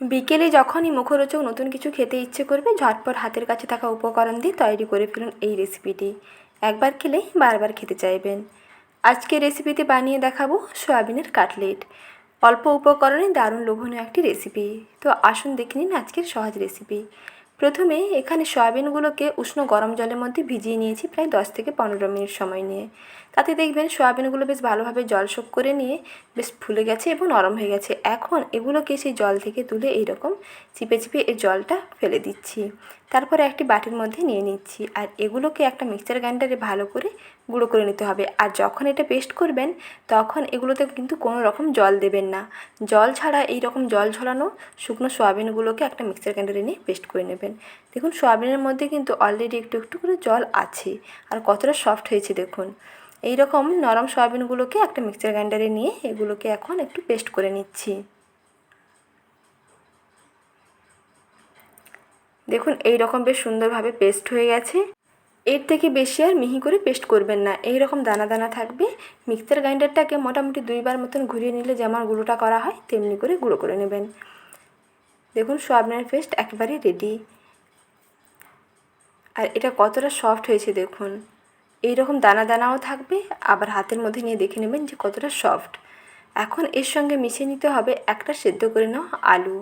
বিকেলে যখনই মুখরোচক নতুন কিছু খেতে ইচ্ছে করবে, ঝটপট হাতের কাছে থাকা উপকরণ দিয়ে তৈরি করে ফেলুন এই রেসিপিটি। একবার খেলেই বারবার খেতে চাইবেন। আজকে রেসিপিতে বানিয়ে দেখাবো সয়াবিনের কাটলেট। অল্প উপকরণে দারুণ লোভনীয় একটি রেসিপি। তো আসুন দেখে নিন আজকের সহজ রেসিপি। প্রথমে এখানে সয়াবিনগুলোকে উষ্ণ গরম জলের মধ্যে ভিজিয়ে নিয়েছি প্রায় 10 থেকে 15 মিনিট সময় নিয়ে। তাতে দেখবেন সয়াবিনগুলো বেশ ভালোভাবে জল শোক করে নিয়ে বেশ ফুলে গেছে এবং নরম হয়ে গেছে। এখন এগুলোকে সেই জল থেকে তুলে এইরকম চিপে চিপে এই জলটা ফেলে দিচ্ছি। তারপরে একটি বাটির মধ্যে নিয়ে নিচ্ছি, আর এগুলোকে একটা মিক্সচার গ্রাইন্ডারে ভালো করে গুঁড়ো করে নিতে হবে। আর যখন এটা পেস্ট করবেন তখন এগুলোতে কিন্তু কোনো রকম জল দেবেন না। জল ছাড়া এই রকম জল ঝরানো শুকনো সয়াবিনগুলোকে একটা মিক্সচার গ্রাইন্ডারে নিয়ে পেস্ট করে নেবেন। দেখুন সয়াবিনের মধ্যে কিন্তু অলরেডি একটু একটু করে জল আছে, আর কতটা সফট হয়েছে দেখুন। এই রকম নরম সয়াবিনগুলোকে একটা মিক্সচার গ্রাইন্ডারে নিয়ে এগুলোকে এখন একটু পেস্ট করে নিচ্ছি। দেখুন এই রকম বেশ সুন্দরভাবে পেস্ট হয়ে গেছে। এর থেকে বেশি আর মিহি করে পেস্ট করবেন না, এই রকম দানা দানা থাকবে। মিক্সচার গ্রাইন্ডারটাকে মোটামুটি 2বার মতন ঘুরিয়ে নিলে যেমন গুঁড়োটা করা হয় তেমনি করে গুঁড়ো করে নেবেন। দেখুন সয়াবিনের পেস্ট একেবারে রেডি। আর এটা কতটা সফট হয়েছে দেখুন। এই রকম দানা দানাও থাকবে, আবার হাতের মধ্যে নিয়ে দেখে নেবেন যে কতটা সফট। এখন এর সঙ্গে মিশিয়ে নিতে হবে একটা সেদ্ধ করে নেওয়া আলু।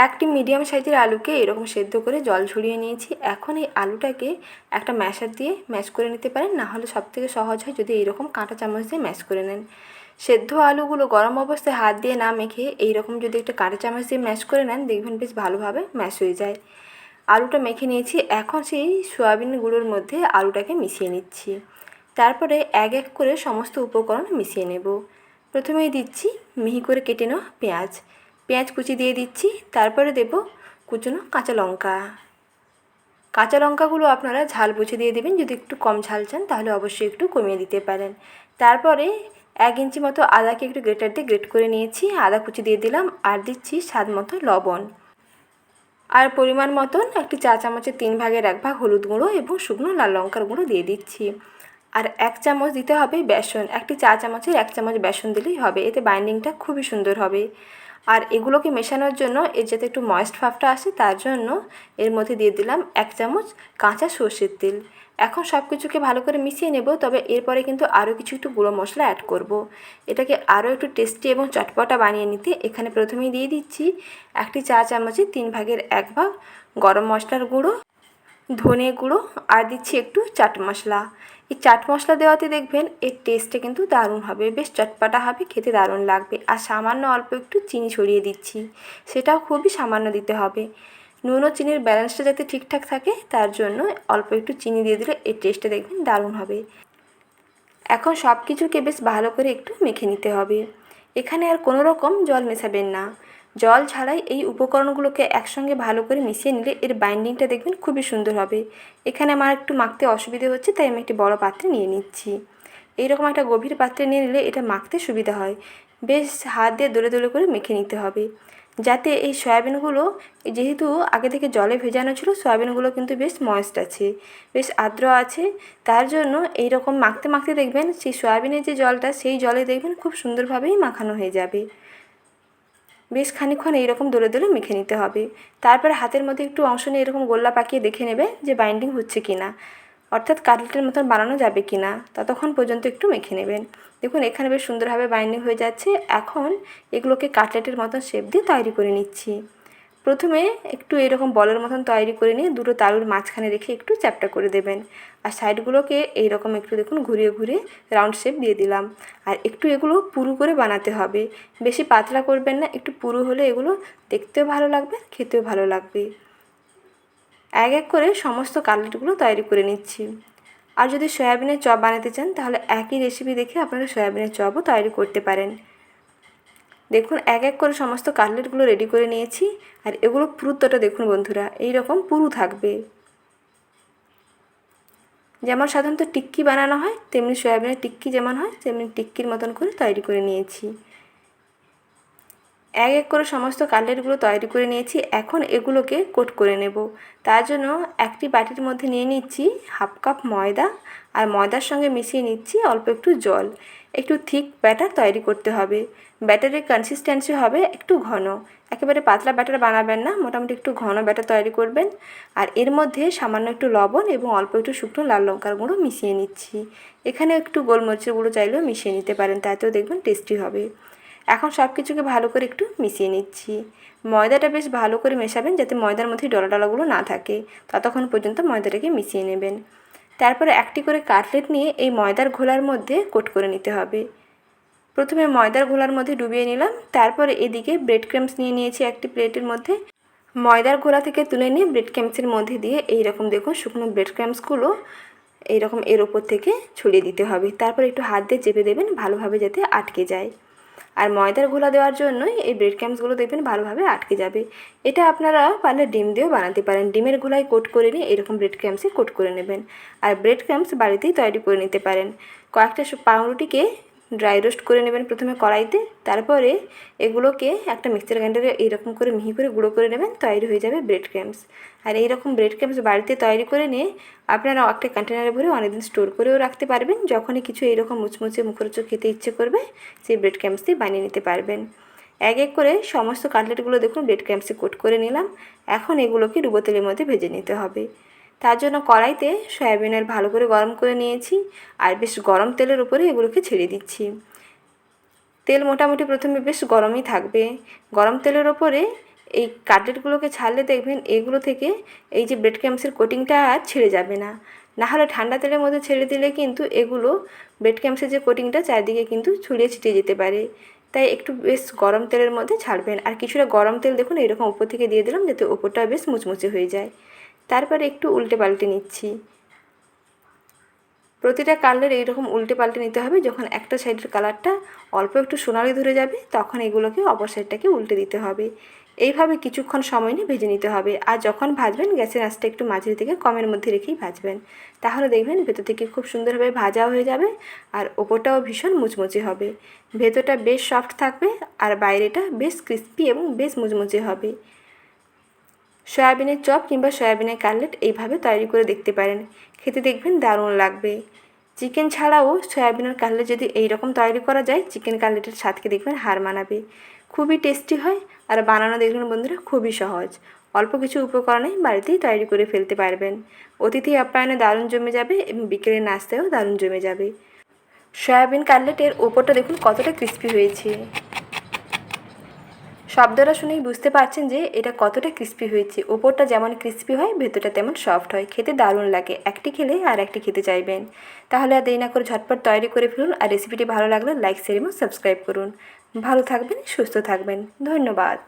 একটি মিডিয়াম সাইজের আলুকে এরকম সেদ্ধ করে জল ঝরিয়ে নিয়েছি। এখন এই আলুটাকে একটা ম্যাশার দিয়ে ম্যাশ করে নিতে পারেন, না হলে সবথেকে সহজ হয় যদি এইরকম কাঁটা চামচ দিয়ে ম্যাশ করে নেন। সেদ্ধ আলুগুলো গরম অবস্থায় হাত দিয়ে না মেখে এইরকম যদি একটা কাঁটা চামচ দিয়ে ম্যাশ করে নেন দেখবেন বেশ ভালোভাবে ম্যাশ হয়ে যায়। আলুটা মেখে নিয়েছি, এখন সেই সয়াবিন গুঁড়োর মধ্যে আলুটাকে মিশিয়ে নিচ্ছি। তারপরে এক এক করে সমস্ত উপকরণ মিশিয়ে নেব। প্রথমেই দিচ্ছি মিহি করে কেটে নেওয়া পেঁয়াজ কুচি দিয়ে দিচ্ছি। তারপরে দেব কুচনো কাঁচা লঙ্কা। কাঁচা লঙ্কাগুলো আপনারা ঝাল বুঝে দিয়ে দেবেন, যদি একটু কম ঝাল চান তাহলে অবশ্যই একটু কমিয়ে দিতে পারেন। তারপরে 1 ইঞ্চি মতো আদাকে একটু গ্রেটার দিয়ে গ্রেট করে নিয়েছি, আদা কুচি দিয়ে দিলাম। আর দিচ্ছি স্বাদ মতো লবণ, আর পরিমাণ মতন একটি চা চামচের 3 ভাগের 1 ভাগ হলুদ গুঁড়ো এবং শুকনো লাল লঙ্কার গুঁড়ো দিয়ে দিচ্ছি। আর 1 চামচ দিতে হবে বেসন, একটি চা চামচের 1 চামচ বেসন দিলেই হবে, এতে বাইন্ডিংটা খুবই সুন্দর হবে। আর এগুলোকে মেশানোর জন্য এর যাতে একটু ময়েস্ট ভাবটা আসে তার জন্য এর মধ্যে দিয়ে দিলাম 1 চামচ কাঁচা সর্ষের তেল। এখন সব কিছুকে ভালো করে মিশিয়ে নেব, তবে এরপরে কিন্তু আরও কিছু একটু গুঁড়ো মশলা অ্যাড করব। এটাকে আরও একটু টেস্টি এবং চটপটা বানিয়ে নিতে এখানে প্রথমেই দিয়ে দিচ্ছি একটি চা চামচের 3 ভাগের 1 ভাগ গরম মশলার গুঁড়ো, ধনে গুঁড়ো, আর দিচ্ছি একটু চাট মশলা। এই চাট মশলা দেওয়াতে দেখবেন এর টেস্টটা কিন্তু দারুণ হবে, বেশ চটপটা হবে, খেতে দারুণ লাগবে। আর সামান্য অল্প একটু চিনি ছড়িয়ে দিচ্ছি, সেটাও খুবই সামান্য দিতে হবে। নুন ও চিনির ব্যালেন্সটা যাতে ঠিকঠাক থাকে তার জন্য অল্প একটু চিনি দিয়ে দিলে এর টেস্টটা দেখবেন দারুণ হবে। এখন সব কিছুকে বেশ ভালো করে একটু মেখে নিতে হবে। এখানে আর কোনো রকম জল মেশাবেন না। জল ছাড়াই এই উপকরণগুলোকে একসঙ্গে ভালো করে মিশিয়ে নিলে এর বাইন্ডিংটা দেখবেন খুবই সুন্দর হবে। এখানে আমার একটু মাখতে অসুবিধে হচ্ছে, তাই আমি একটি বড় পাত্রে নিয়ে নিচ্ছি। এইরকম একটা গভীর পাত্রে নিয়ে নিলে এটা মাখতে সুবিধা হয়। বেশ হাত দিয়ে দোলে দোলে করে মেখে নিতে হবে, যাতে এই সয়াবিনগুলো, যেহেতু আগে থেকে জলে ভেজানো ছিল, সয়াবিনগুলো কিন্তু বেশ ময়েস্ট আছে, বেশ আর্দ্র আছে। তার জন্য এই রকম মাখতে মাখতে দেখবেন সেই সয়াবিনের যে জলটা সেই জলে দেখবেন খুব সুন্দরভাবেই মাখানো হয়ে যাবে। বেশ খানিকক্ষণ এইরকম দোলে দোলে মেখে নিতে হবে। তারপরে হাতের মধ্যে একটু অংশ নিয়ে এরকম গোল্লা পাকিয়ে দেখে নেবে যে বাইন্ডিং হচ্ছে কি না, অর্থাৎ কাটলেটের মতন বানানো যাবে কি না, ততক্ষণ পর্যন্ত একটু মেখে নেবেন। দেখুন এখানে বেশ সুন্দরভাবে বাইন্ডিং হয়ে যাচ্ছে। এখন এগুলোকে কাটলেটের মতন শেপ দিয়ে তৈরি করে নিচ্ছি। প্রথমে একটু এরকম বলের মতন তৈরি করে নিয়ে দুটো তালুর মাঝখানে রেখে একটু চ্যাপ্টা করে দেবেন। আর সাইডগুলোকে এইরকম একটু দেখুন ঘুরিয়ে ঘুরিয়ে রাউন্ড শেপ দিয়ে দিলাম। আর একটু এগুলো পুরু করে বানাতে হবে, বেশি পাতলা করবেন না, একটু পুরু হলে এগুলো দেখতেও ভালো লাগবে, খেতেও ভালো লাগবে। এক এক করে সমস্ত কাটলেটগুলো তৈরি করে নিচ্ছি। আর যদি সয়াবিনের চপ বানাতে চান তাহলে একই রেসিপি দেখে আপনারা সয়াবিনের চপও তৈরি করতে পারেন। দেখুন এক এক করে সমস্ত কাটলেটগুলো রেডি করে নিয়েছি। আর এগুলো পুরুত্বটা দেখুন বন্ধুরা, এই রকম পুরু থাকবে। যেমন সাধারণত টিক্কি বানানো হয় তেমনি সয়াবিনের টিক্কি যেমন হয় তেমনি টিক্কির মতন করে তৈরি করে নিয়েছি। এক এক করে সমস্ত কাটলেটগুলো তৈরি করে নিয়েছি। এখন এগুলোকে কোট করে নেব। তার জন্য একটি বাটির মধ্যে নিয়ে নিচ্ছি হাফ কাপ ময়দা, আর ময়দার সঙ্গে মিশিয়ে নিচ্ছি অল্প একটু জল। একটু থিক ব্যাটার তৈরি করতে হবে। ব্যাটারের কনসিস্টেন্সি হবে একটু ঘন, একেবারে পাতলা ব্যাটার বানাবেন না, মোটামুটি একটু ঘন ব্যাটার তৈরি করবেন। আর এর মধ্যে সামান্য একটু লবণ এবং অল্প একটু শুকনো লাল লঙ্কার গুঁড়ো মিশিয়ে নিচ্ছি। এখানে একটু গোলমরিচের গুঁড়ো চাইলেও মিশিয়ে নিতে পারেন, তাতেও দেখবেন টেস্টি হবে। এখন সব কিছুকে ভালো করে একটু মিশিয়ে নিচ্ছি। ময়দাটা বেশ ভালো করে মেশাবেন যাতে ময়দার মধ্যে ডলা ডলাগুলো না থাকে, ততক্ষণ পর্যন্ত ময়দাটাকে মিশিয়ে নেবেন। তারপরে একটি করে কাটলেট নিয়ে এই ময়দার ঘোলার মধ্যে কোট করে নিতে হবে। প্রথমে ময়দার ঘোলার মধ্যে ডুবিয়ে নিলাম, তারপরে এদিকে ব্রেড ক্রাম্বস নিয়ে নিয়েছি একটি প্লেটের মধ্যে। ময়দার ঘোলা থেকে তুলে নিয়ে ব্রেড ক্রাম্বসের মধ্যে দিয়ে এইরকম দেখুন শুকনো ব্রেড ক্রাম্বসগুলো এইরকম এর ওপর থেকে ছড়িয়ে দিতে হবে। তারপর একটু হাত দিয়ে চেপে দেবেন ভালোভাবে যাতে আটকে যায়। আর ময়দার ঘোলা দেওয়ার জন্যই এই ব্রেড ক্রাম্বসগুলো দেখবেন ভালোভাবে আটকে যাবে। এটা আপনারা পারলে ডিম দিয়েও বানাতে পারেন। ডিমের ঘোলায় কোট করে নিয়ে এরকম ব্রেড ক্রাম্বসে কোট করে নেবেন। আর ব্রেড ক্রাম্বস বাড়িতেই তৈরি করে নিতে পারেন। কয়েকটা পাউরুটিকে ড্রাই রোস্ট করে নেবেন প্রথমে কড়াইতে, তারপরে এগুলোকে একটা মিক্সার গ্রাইন্ডারে এইরকম করে মিহি করে গুঁড়ো করে নেবেন, তৈরি হয়ে যাবে ব্রেড ক্রাম্বস। আর এইরকম ব্রেড ক্রাম্বস বাড়িতে তৈরি করে নিয়ে আপনারা একটা কন্টেনারে ভরে অনেকদিন স্টোর করেও রাখতে পারবেন। যখনই কিছু এইরকম মুচমুচে মুখরোচক খেতে ইচ্ছে করবে সেই ব্রেড ক্রাম্বস দিয়ে বানিয়ে নিতে পারবেন। এক এক করে সমস্ত কাটলেটগুলো দেখুন ব্রেড ক্রাম্বসে কোট করে নিলাম। এখন এগুলোকে ডুবো তেলের মধ্যে ভেজে নিতে হবে। তার জন্য কড়াইতে সয়াবিন অয়েল ভালো করে গরম করে নিয়েছি, আর বেশ গরম তেলের উপরে এগুলোকে ছেড়ে দিচ্ছি। তেল মোটামুটি প্রথমে বেশ গরমই থাকবে। গরম তেলের ওপরে এই কাটলেটগুলোকে ছাড়লে দেখবেন এগুলো থেকে এই যে ব্রেড ক্রাম্বসের কোটিংটা আর ছেড়ে যাবে না। নাহলে ঠান্ডা তেলের মধ্যে ছেড়ে দিলে কিন্তু এগুলো ব্রেড ক্রাম্বসের যে কোটিংটা চারদিকে কিন্তু ছড়িয়ে ছিটিয়ে যেতে পারে। তাই একটু বেশ গরম তেলের মধ্যে ছাড়বেন। আর কিছুটা গরম তেল দেখুন এরকম উপর থেকে দিয়ে দিলাম যাতে ওপরটা বেশ মুচমুচে হয়ে যায়। তারপরে একটু উল্টে পাল্টে নিচ্ছি। প্রতিটা কালার এইরকম উল্টে পাল্টে নিতে হবে। যখন একটা সাইডের কালারটা অল্প একটু সোনালি ধরে যাবে তখন এগুলোকে অপর সাইডটাকে উল্টে দিতে হবে। এইভাবে কিছুক্ষণ সময় নিয়ে ভেজে নিতে হবে। আর যখন ভাজবেন গ্যাসের আঁচটা একটু মাঝারি থেকে কমের মধ্যে রেখেই ভাজবেন, তাহলে দেখবেন ভেতর থেকে খুব সুন্দরভাবে ভাজা হয়ে যাবে আর ওপরটাও ভীষণ মুচমুচে হবে। ভেতরটা বেশ সফট থাকবে আর বাইরেটা বেশ ক্রিস্পি এবং বেশ মুচমুচে হবে। সয়াবিনের চপ কিংবা সয়াবিনের কাটলেট এইভাবে তৈরি করে দেখতে পারেন, খেতে দেখবেন দারুণ লাগবে। চিকেন ছাড়াও সয়াবিনের কাটলেট যদি এইরকম তৈরি করা যায় চিকেন কাটলেটের স্বাদকে দেখবেন হার মানাবে। খুবই টেস্টি হয় আর বানানো দেখবেন বন্ধুরা খুবই সহজ। অল্প কিছু উপকরণে বাড়িতেই তৈরি করে ফেলতে পারবেন। অতিথি আপ্যায়নে দারুণ জমে যাবে এবং বিকেলের নাস্তায়ও দারুণ জমে যাবে। সয়াবিন কাটলেটের ওপরটা দেখুন কতটা ক্রিস্পি হয়েছে। শব্দটা শুনেই বুঝতে পারছেন যে এটা কতটা ক্রিস্পি হয়েছে। ওপরটা যেমন ক্রিস্পি হয় ভেতরটা তেমন সফট হয়, খেতে দারুণ লাগে। একটি খেলে আর একটি খেতে চাইবেন। তাহলে আর দেরি না করে ঝটপট তৈরি করে ফেলুন। আর রেসিপিটি ভালো লাগলে লাইক শেয়ার এবং সাবস্ক্রাইব করুন। ভালো থাকবেন, সুস্থ থাকবেন। ধন্যবাদ।